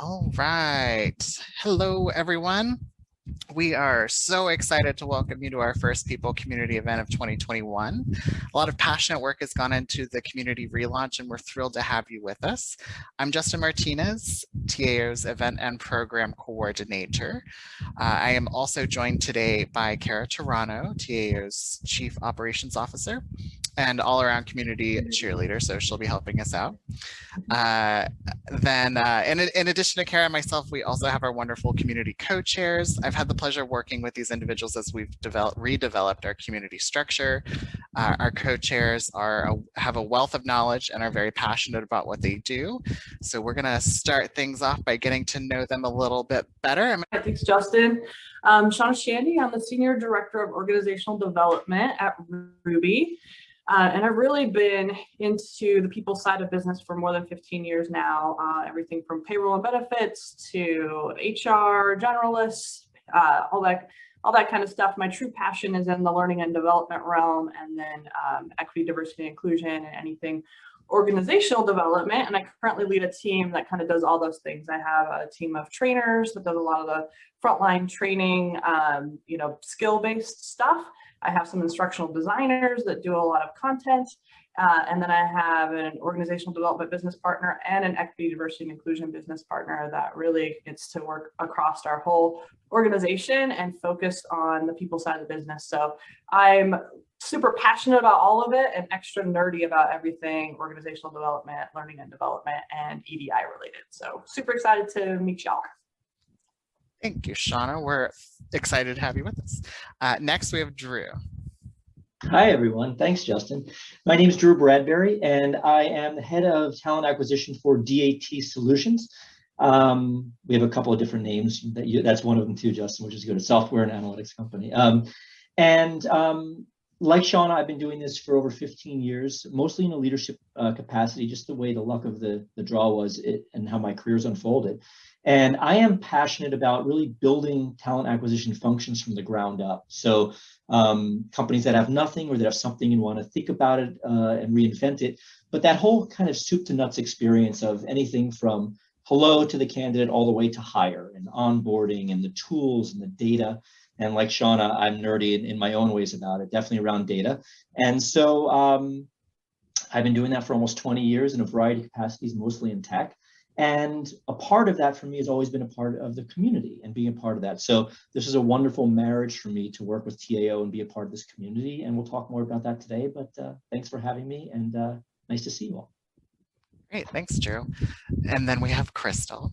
All right. Hello, everyone. We are so excited to welcome you to our first People Community event of 2021. A lot of passionate work has gone into the community relaunch, and we're thrilled to have you with us. I'm Justin Martinez, TAO's Event and Program Coordinator. I am also joined today by Kara Toronto, TAO's Chief Operations Officer and all-around community cheerleader, so she'll be helping us out. In addition to Kara and myself, we also have our wonderful community co-chairs. I've had the pleasure of working with these individuals as we've redeveloped our community structure. Our co-chairs have a wealth of knowledge and are very passionate about what they do. So we're gonna start things off by getting to know them a little bit better. Thanks, Justin. Shauna Shandy, I'm the Senior Director of Organizational Development at Ruby. And I've really been into the people side of business for more than 15 years now, everything from payroll and benefits to HR, generalists, all that kind of stuff. My true passion is in the learning and development realm, and then equity, diversity, and inclusion, and anything organizational development. And I currently lead a team that kind of does all those things. I have a team of trainers that does a lot of the frontline training, skill-based stuff. I have some instructional designers that do a lot of content. And then I have an organizational development business partner and an equity, diversity, and inclusion business partner that really gets to work across our whole organization and focus on the people side of the business. So I'm super passionate about all of it and extra nerdy about everything organizational development, learning and development, and EDI related. So super excited to meet y'all. Thank you, Shauna. We're excited to have you with us. Next, we have Drew. Hi, everyone. Thanks, Justin. My name is Drew Bradbury, and I am the head of talent acquisition for DAT Solutions. We have a couple of different names. That's one of them too, Justin, which is good. A software and analytics company. Like Shauna, I've been doing this for over 15 years, mostly in a leadership capacity, just the way the luck of the draw was and how my career's unfolded. And I am passionate about really building talent acquisition functions from the ground up. So companies that have nothing or that have something and want to think about it and reinvent it. But that whole kind of soup to nuts experience of anything from hello to the candidate all the way to hire and onboarding and the tools and the data. And like Shauna, I'm nerdy in my own ways about it, definitely around data. And so I've been doing that for almost 20 years in a variety of capacities, mostly in tech. And a part of that for me has always been a part of the community and being a part of that. So this is a wonderful marriage for me to work with TAO and be a part of this community. And we'll talk more about that today, but thanks for having me and nice to see you all. Great, thanks, Drew. And then we have Crystal.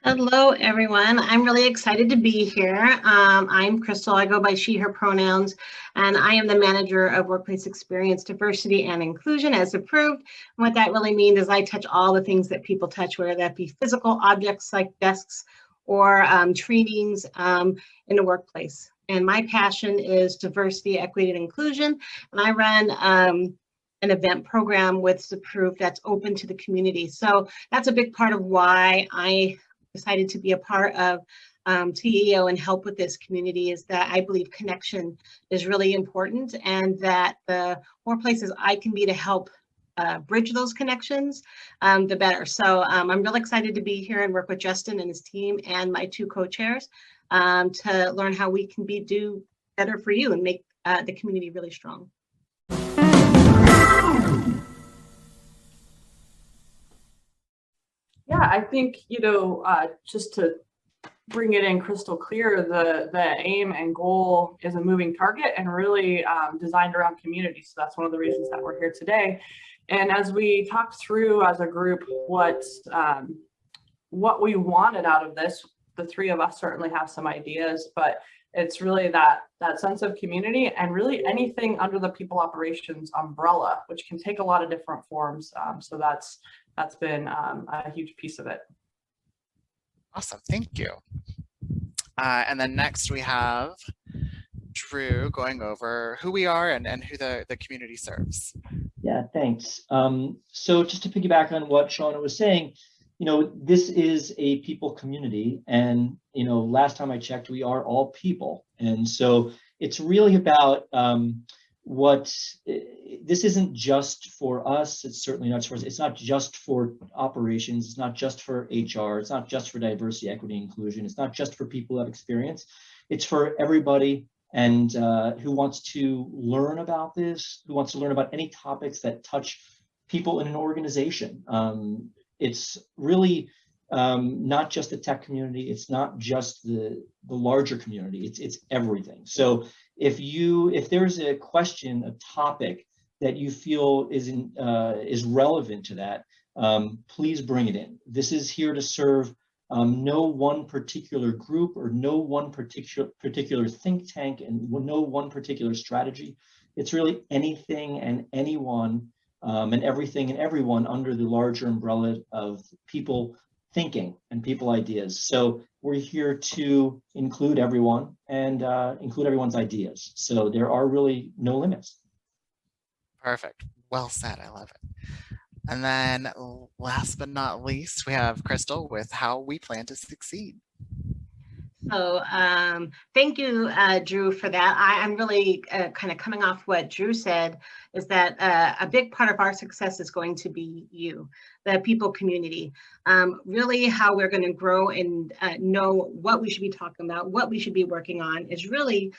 Hello, everyone. I'm really excited to be here. I'm Crystal. I go by she, her pronouns, and I am the manager of workplace experience, diversity, and inclusion as approved. And what that really means is I touch all the things that people touch, whether that be physical objects like desks or trainings in the workplace. And my passion is diversity, equity, and inclusion. And I run an event program with approved that's open to the community. So that's a big part of why I decided to be a part of TEO and help with this community, is that I believe connection is really important, and that the more places I can be to help bridge those connections, the better. So I'm really excited to be here and work with Justin and his team and my two co-chairs to learn how we can do better for you and make the community really strong. Yeah, I think, just to bring it in crystal clear, the aim and goal is a moving target and really designed around community. So that's one of the reasons that we're here today. And as we talked through as a group what we wanted out of this, the three of us certainly have some ideas, but it's really that sense of community and really anything under the people operations umbrella, which can take a lot of different forms. So that's been a huge piece of it. Awesome, thank you. And then next we have Drew going over who we are and who the community serves. Yeah, thanks. So just to piggyback on what Shauna was saying, this is a people community, and last time I checked, we are all people. And so it's really about this isn't just for us. It's certainly not for us. It's not just for operations. It's not just for HR. It's not just for diversity, equity, inclusion. It's not just for people who have experience. It's for everybody and who wants to learn about this, who wants to learn about any topics that touch people in an organization. It's really not just the tech community. It's not just the larger community. It's everything. So if there's a question, a topic that you feel is relevant to that, please bring it in. This is here to serve no one particular group or no one particular think tank and no one particular strategy. It's really anything and anyone and everything and everyone under the larger umbrella of people thinking and people ideas. So we're here to include everyone and include everyone's ideas. So there are really no limits. Perfect. Well said. I love it. And then last but not least, we have Crystal with how we plan to succeed. So thank you, Drew, for that. I'm really kind of coming off what Drew said, is that a big part of our success is going to be you, the people community. Really how we're going to grow and know what we should be talking about, what we should be working on is really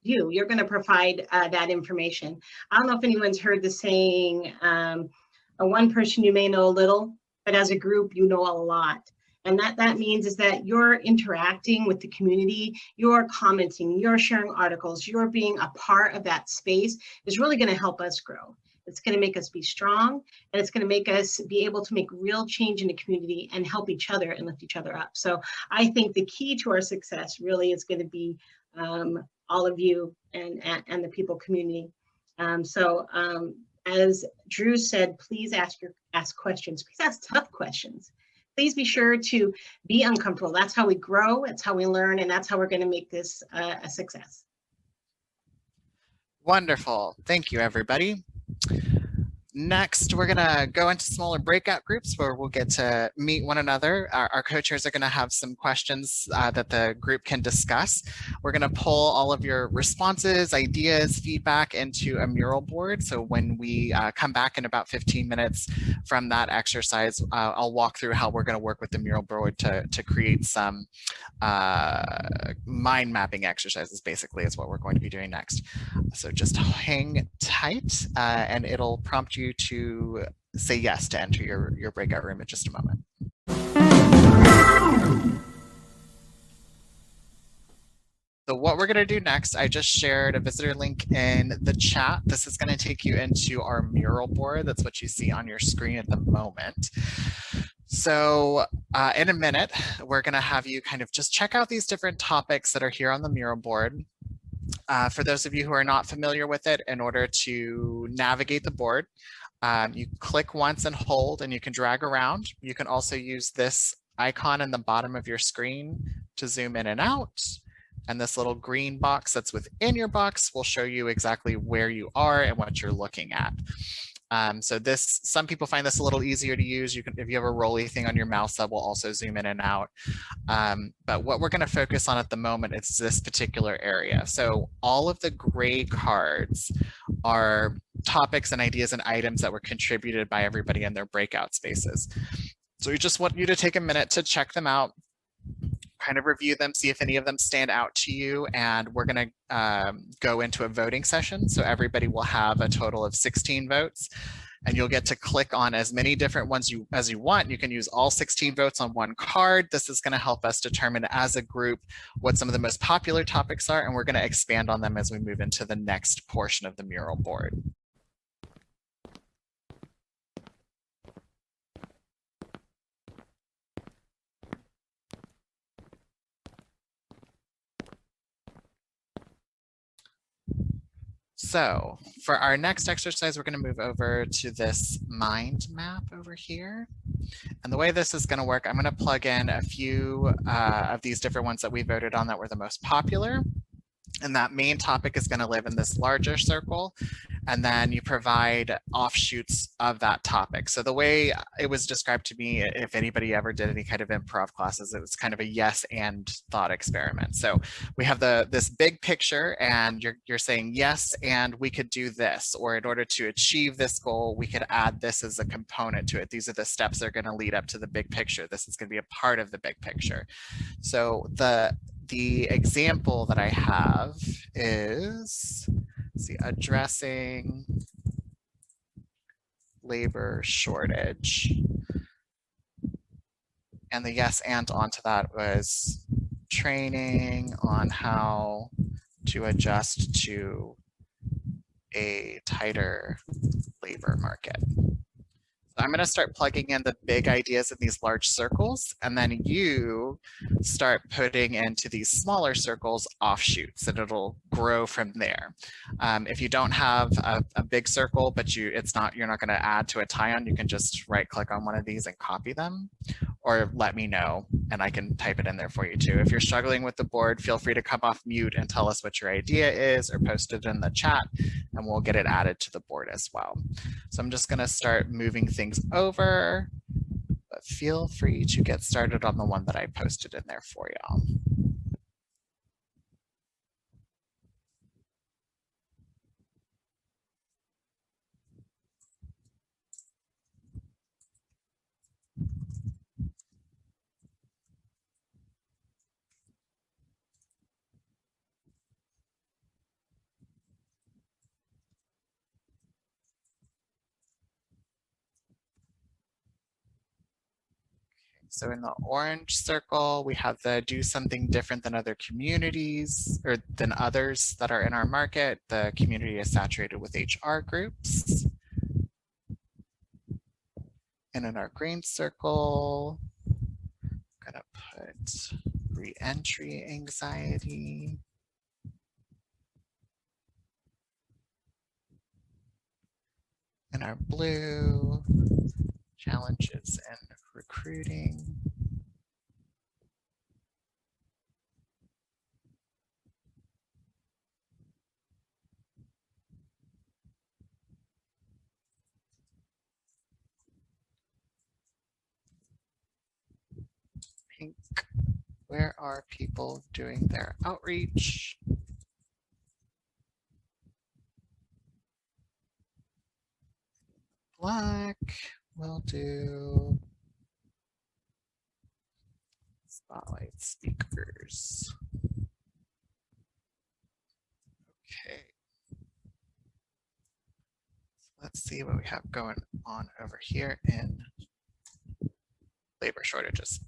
you. You're going to provide that information. I don't know if anyone's heard the saying, one person you may know a little, but as a group, you know a lot. And that means is that you're interacting with the community, you're commenting, you're sharing articles, you're being a part of that space is really going to help us grow. It's going to make us be strong, and it's going to make us be able to make real change in the community and help each other and lift each other up. So I think the key to our success really is going to be all of you and the people community. As Drew said, please ask questions. Please ask tough questions. Please be sure to be uncomfortable. That's how we grow, that's how we learn, and that's how we're going to make this a success. Wonderful. Thank you, everybody. Next, we're going to go into smaller breakout groups where we'll get to meet one another. Our co-chairs are going to have some questions that the group can discuss. We're going to pull all of your responses, ideas, feedback into a mural board. So when we come back in about 15 minutes from that exercise, I'll walk through how we're going to work with the mural board to create some mind mapping exercises, basically, is what we're going to be doing next. So just hang tight and it'll prompt you to say yes to enter your breakout room in just a moment. So what we're going to do next, I just shared a visitor link in the chat. This is going to take you into our mural board. That's what you see on your screen at the moment. So in a minute, we're going to have you kind of just check out these different topics that are here on the mural board. For those of you who are not familiar with it, in order to navigate the board, you click once and hold, and you can drag around. You can also use this icon in the bottom of your screen to zoom in and out. And this little green box that's within your box will show you exactly where you are and what you're looking at. So some people find this a little easier to use. If you have a rolly thing on your mouse, that will also zoom in and out. But what we're going to focus on at the moment is this particular area. So all of the gray cards are topics and ideas and items that were contributed by everybody in their breakout spaces. So we just want you to take a minute to check them out, kind of review them, see if any of them stand out to you, and we're going to go into a voting session. So everybody will have a total of 16 votes, and you'll get to click on as many different ones as you want. You can use all 16 votes on one card. This is going to help us determine as a group what some of the most popular topics are, and we're going to expand on them as we move into the next portion of the mural board. So for our next exercise, we're going to move over to this mind map over here. And the way this is going to work, I'm going to plug in a few of these different ones that we voted on that were the most popular. And that main topic is going to live in this larger circle. And then you provide offshoots of that topic. So the way it was described to me, if anybody ever did any kind of improv classes, it was kind of a yes and thought experiment. So we have this big picture, and you're saying yes, and we could do this, or in order to achieve this goal, we could add this as a component to it. These are the steps that are going to lead up to the big picture. This is going to be a part of the big picture. So the example that I have is, let's see, addressing labor shortage. And the yes and onto that was training on how to adjust to a tighter labor market. So I'm going to start plugging in the big ideas in these large circles, and then you start putting into these smaller circles offshoots, and it'll grow from there. If you don't have a big circle, but you're not going to add to a tie-on, you can just right-click on one of these and copy them, or let me know, and I can type it in there for you too. If you're struggling with the board, feel free to come off mute and tell us what your idea is, or post it in the chat, and we'll get it added to the board as well. So I'm just going to start moving things over, but feel free to get started on the one that I posted in there for y'all. So in the orange circle, we have the do something different than other communities, or than others that are in our market. The community is saturated with HR groups. And in our green circle, I'm gonna put re-entry anxiety. In our blue, challenges in recruiting. Pink, where are people doing their outreach? Black, we'll do spotlight speakers. Okay. Let's see what we have going on over here in labor shortages.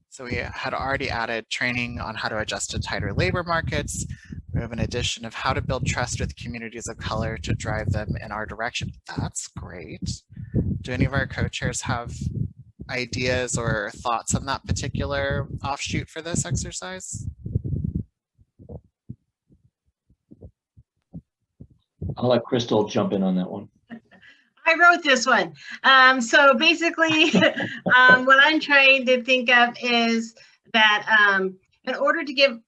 So we had already added training on how to adjust to tighter labor markets. We have an addition of how to build trust with communities of color to drive them in our direction. That's great. Do any of our co-chairs have ideas or thoughts on that particular offshoot for this exercise? I'll let Crystal jump in on that one. I wrote this one. So basically, what I'm trying to think of is that in order to give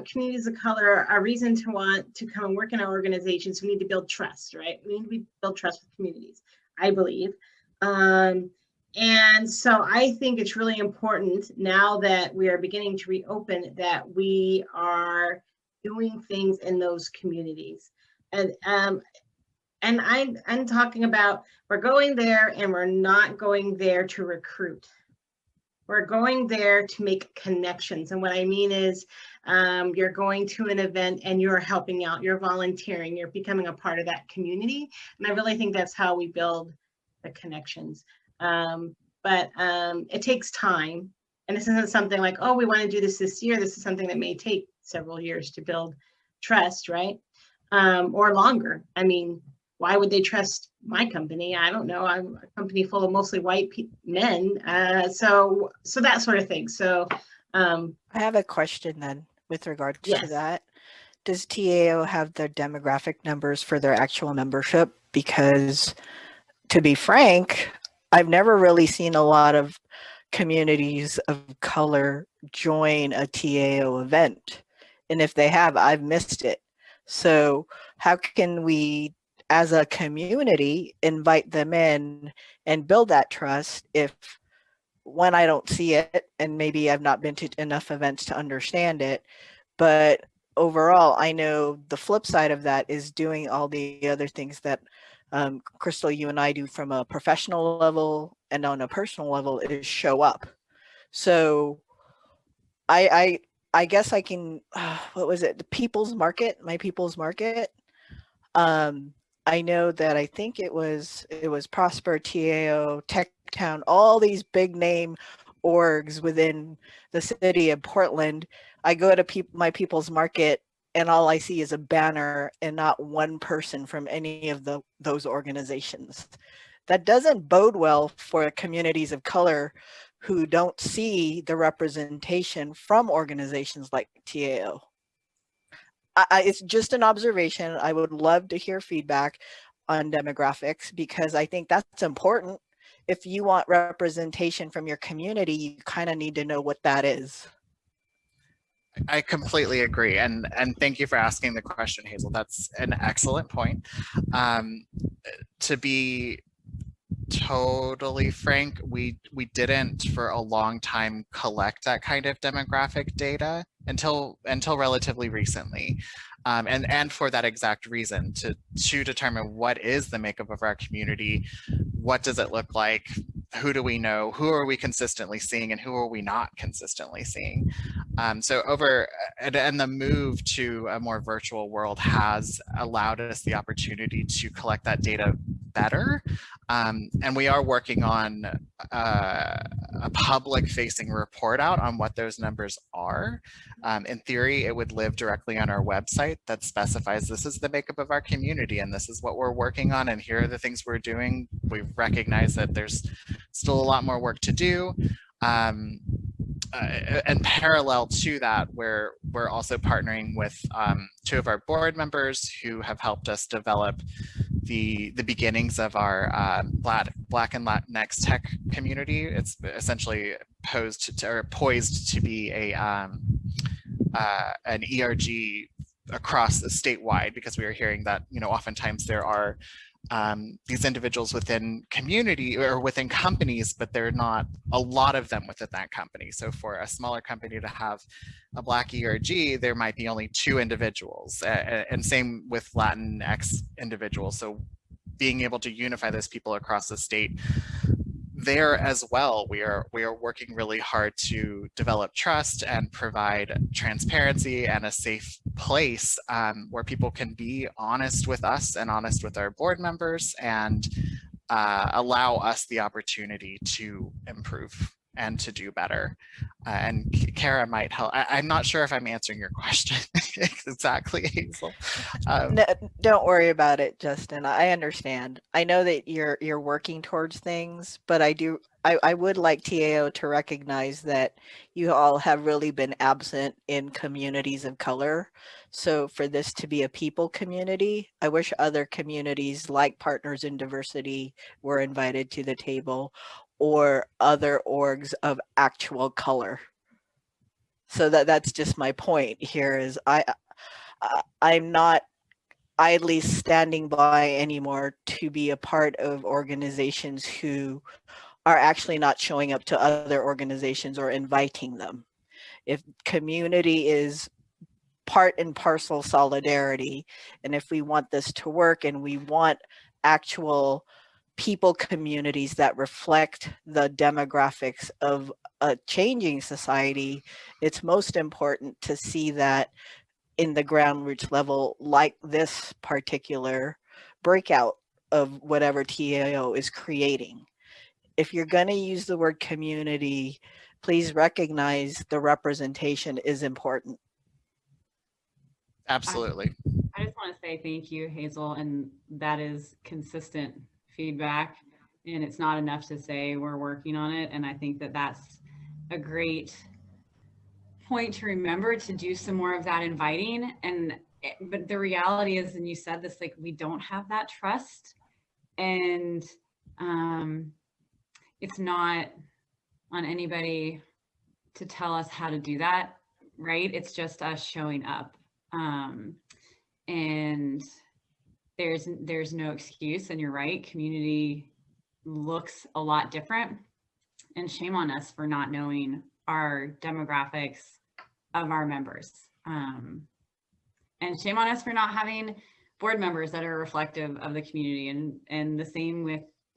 communities of color a reason to want to come and work in our organizations, we need to build trust, right? We need to build trust with communities, I believe. And so I think it's really important now that we are beginning to reopen that we are doing things in those communities. And I'm talking about, we're going there and we're not going there to recruit. We're going there to make connections. And what I mean is you're going to an event and you're helping out, you're volunteering, you're becoming a part of that community. And I really think that's how we build the connections. But it takes time. And this isn't something like, oh, we want to do this year. This is something that may take several years to build trust, right? Or longer. I mean, why would they trust my company? I don't know. I'm a company full of mostly white men. So that sort of thing. So I have a question then with regard to that. Does TAO have the demographic numbers for their actual membership? Because to be frank, I've never really seen a lot of communities of color join a TAO event. And if they have, I've missed it. So how can we, as a community, invite them in and build that trust if, when I don't see it, and maybe I've not been to enough events to understand it, but overall, I know the flip side of that is doing all the other things that Crystal, you and I do from a professional level and on a personal level is show up. So I guess I can, what was it? The People's Market, my People's Market. I know that I think it was Prosper, TAO, Tech Town, all these big name orgs within the city of Portland. I go to my People's Market and all I see is a banner and not one person from any of those organizations. That doesn't bode well for communities of color who don't see the representation from organizations like TAO. It's just an observation. I would love to hear feedback on demographics because I think that's important. If you want representation from your community, you kind of need to know what that is. I completely agree. And thank you for asking the question, Hazel. That's an excellent point. To be totally frank, we didn't for a long time collect that kind of demographic data until relatively recently. And for that exact reason, to determine what is the makeup of our community, what does it look like, who do we know, who are we consistently seeing, and who are we not consistently seeing. So and the move to a more virtual world has allowed us the opportunity to collect that data better. And we are working on a public facing report out on what those numbers are. In theory, it would live directly on our website that specifies this is the makeup of our community and this is what we're working on and here are the things we're doing. We recognize that there's still a lot more work to do. And parallel to that, we're also partnering with two of our board members who have helped us develop the beginnings of our Black and Latinx tech community. It's essentially poised to be an ERG across the statewide, because we are hearing that, you know, oftentimes there are these individuals within community or within companies, but there are not a lot of them within that company. So for a smaller company to have a Black ERG, there might be only 2 individuals, and same with Latinx individuals. So being able to unify those people across the state there as well, we are working really hard to develop trust and provide transparency and a safe place where people can be honest with us and honest with our board members and allow us the opportunity to improve and to do better. And Kara might help. I'm not sure if I'm answering your question exactly, Hazel. No, don't worry about it, Justin. I understand. I know that you're working towards things, but I would like TAO to recognize that you all have really been absent in communities of color. So for this to be a people community, I wish other communities like Partners in Diversity were invited to the table, or other orgs of actual color. So that's just my point here is I'm not idly standing by anymore to be a part of organizations who are actually not showing up to other organizations or inviting them. If community is part and parcel solidarity, and if we want this to work and we want actual people communities that reflect the demographics of a changing society, it's most important to see that in the ground roots level, like this particular breakout of whatever TAO is creating. If you're going to use the word community, please recognize the representation is important. Absolutely. I just want to say thank you, Hazel, and that is consistent feedback, and it's not enough to say we're working on it. And I think that that's a great point to remember, to do some more of that inviting. But the reality is, and you said this, like, we don't have that trust, and it's not on anybody to tell us how to do that. right? It's just us showing up. And there's no excuse, and you're right, community looks a lot different, and shame on us for not knowing our demographics of our members. And shame on us for not having board members that are reflective of the community, and the same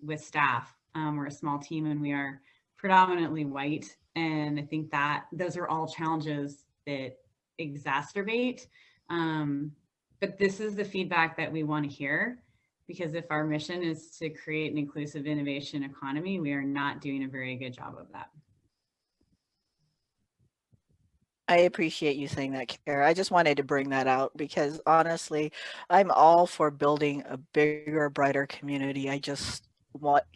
with staff. We're a small team and we are predominantly white, and I think that those are all challenges that exacerbate. But this is the feedback that we want to hear, because if our mission is to create an inclusive innovation economy, we are not doing a very good job of that. I appreciate you saying that, Kara. I just wanted to bring that out because honestly, I'm all for building a bigger, brighter community. I just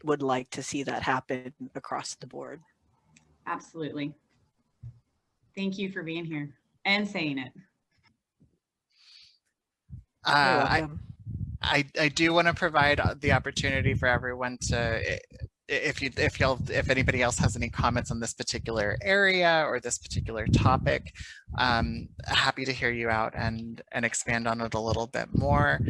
would like to see that happen across the board. Absolutely. Thank you for being here and saying it. I do want to provide the opportunity for everyone to, if anybody else has any comments on this particular area or this particular topic, happy to hear you out and expand on it a little bit more.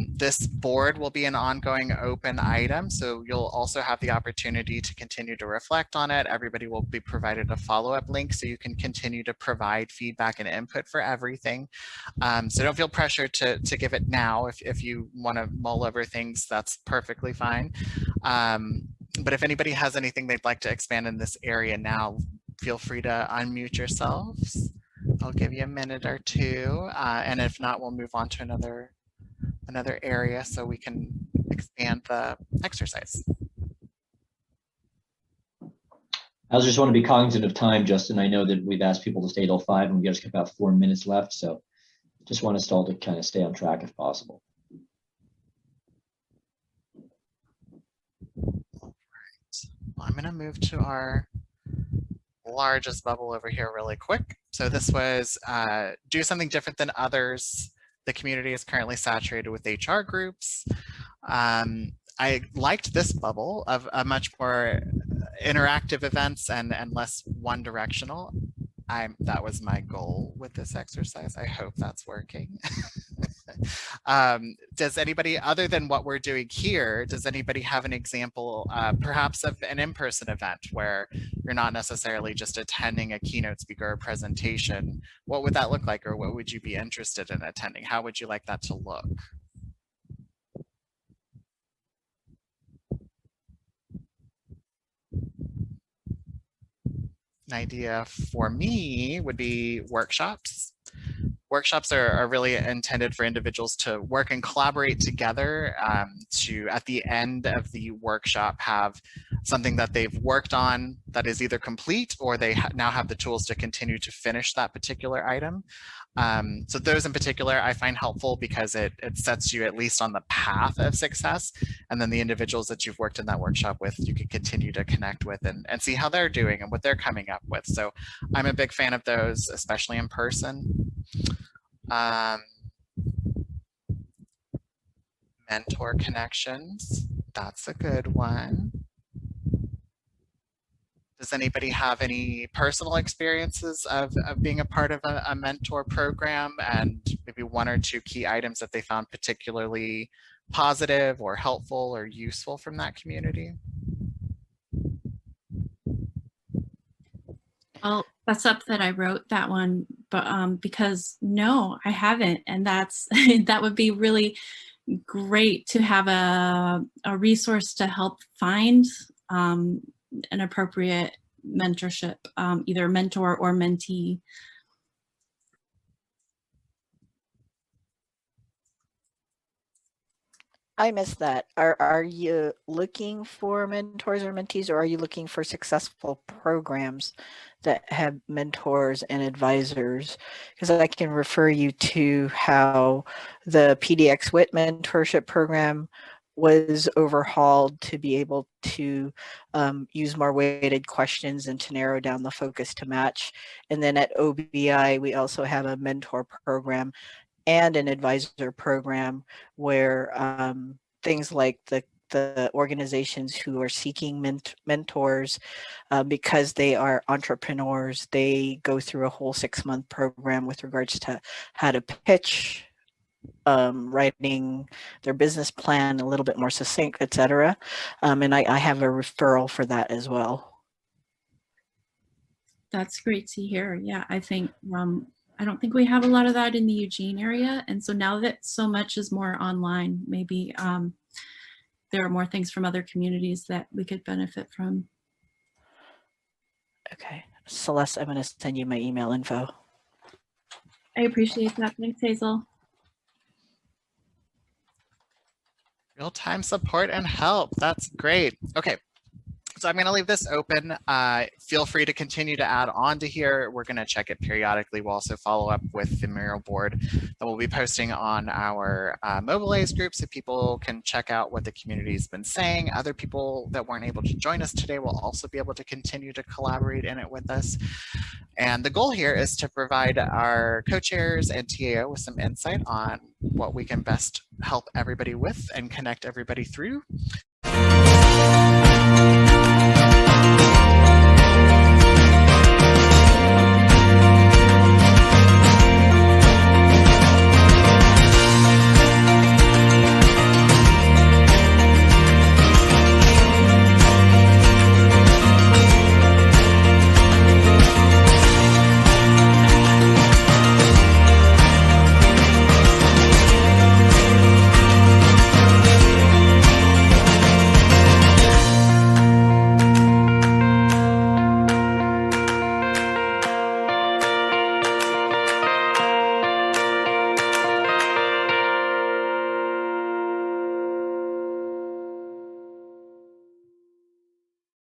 This board will be an ongoing open item, so you'll also have the opportunity to continue to reflect on it. Everybody will be provided a follow-up link so you can continue to provide feedback and input for everything. So don't feel pressure to give it now. If you want to mull over things, that's perfectly fine. But if anybody has anything they'd like to expand in this area now, feel free to unmute yourselves. I'll give you a minute or two. And if not, we'll move on to another area so we can expand the exercise. I just want to be cognizant of time, Justin. I know that we've asked people to stay till 5 and we just got about 4 minutes left. So just want us all to kind of stay on track if possible. I'm going to move to our largest bubble over here really quick. So this was do something different than others. The community is currently saturated with HR groups. I liked this bubble of a much more interactive events and less one directional. That was my goal with this exercise. I hope that's working. Does anybody, other than what we're doing here, does anybody have an example perhaps of an in-person event where you're not necessarily just attending a keynote speaker or presentation? What would that look like, or what would you be interested in attending? How would you like that to look? An idea for me would be workshops. Workshops are really intended for individuals to work and collaborate together to, at the end of the workshop, have something that they've worked on that is either complete or they now have the tools to continue to finish that particular item. So those in particular I find helpful because it sets you at least on the path of success. And then the individuals that you've worked in that workshop with, you can continue to connect with and see how they're doing and what they're coming up with. So I'm a big fan of those, especially in person. Mentor connections, that's a good one. Does anybody have any personal experiences of being a part of a mentor program, and maybe one or two key items that they found particularly positive or helpful or useful from that community? Well, that's up that I wrote that one, but because no, I haven't, and that's that would be really great to have a resource to help find an appropriate mentorship, either mentor or mentee. I missed that. Are you looking for mentors or mentees, or are you looking for successful programs that have mentors and advisors? Because I can refer you to how the PDX WIT mentorship program was overhauled to be able to use more weighted questions and to narrow down the focus to match. And then at OBI, we also have a mentor program and an advisor program where things like the the organizations who are seeking mentors because they are entrepreneurs. They go through a whole 6-month program with regards to how to pitch, writing their business plan a little bit more succinct, etc. And I have a referral for that as well. That's great to hear. Yeah, I think I don't think we have a lot of that in the Eugene area. And so now that so much is more online, maybe there are more things from other communities that we could benefit from. Okay. Celeste, I'm going to send you my email info. I appreciate that. Thanks, Hazel. Real-time support and help. That's great. Okay. So I'm going to leave this open. Feel free to continue to add on to here. We're going to check it periodically. We'll also follow up with the Mural Board that we'll be posting on our Mobilize group so people can check out what the community's been saying. Other people that weren't able to join us today will also be able to continue to collaborate in it with us. And the goal here is to provide our co-chairs and TAO with some insight on what we can best help everybody with and connect everybody through.